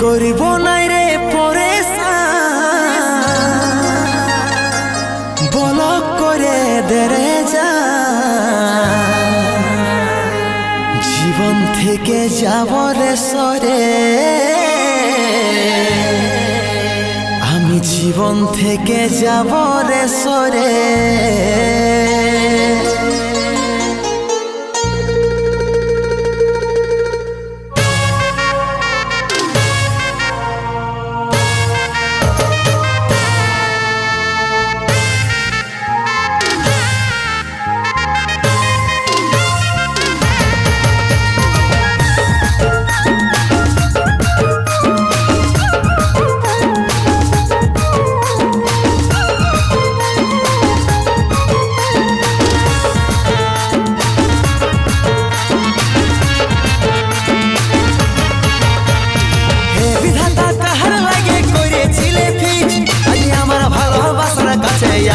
করিব নাই রে পরেশান বলক করে দেরে যা জীবন থেকে যাব রে সরে আমি জীবন থেকে যাব রে সরে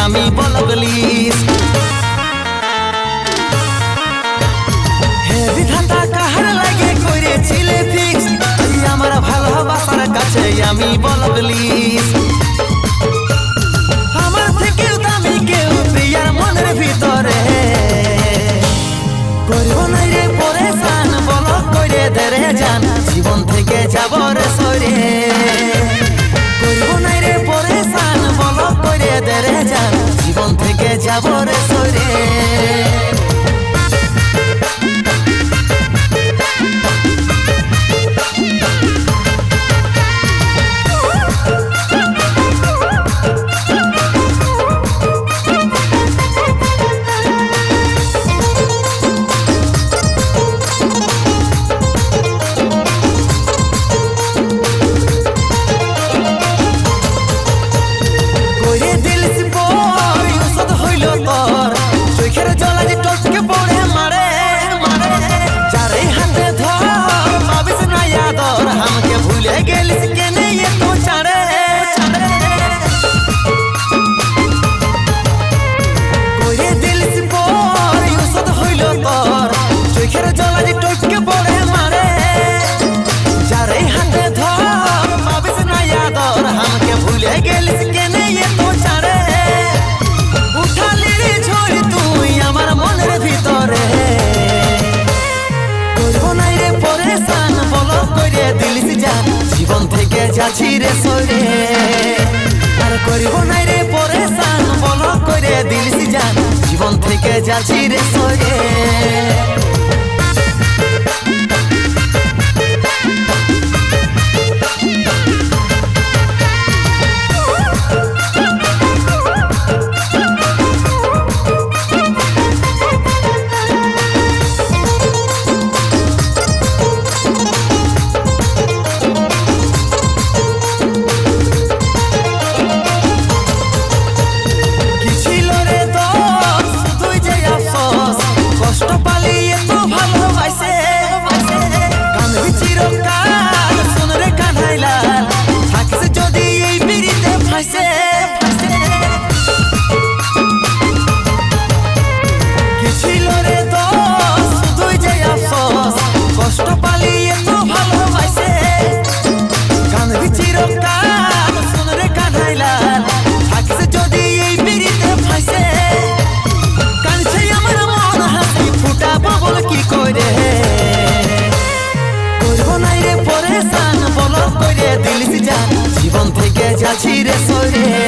আমি বলগলিস হে বিধাতা কাহার লাগে করেছিলে ফিক্স আমার ভালোবাসার কাছে আমি বলগলিস আমার থেকেও দামি কেউ প্রিয়ার মনের ভিতরে করব না রে পরেশান বলক করে দেরে যান জীবন থেকে যাব রে সরে করব না রে পরেশান বলক করে দেরে যান জীবন থেকে যাব রে সরে জীবন থেকে যাচ্ছি রে সরে আর করব না রে পরেশান বলক করে দিলিস জান জীবন থেকে যাচ্ছি রে সরে জীবন থেকে যাচ্ছি রে সরে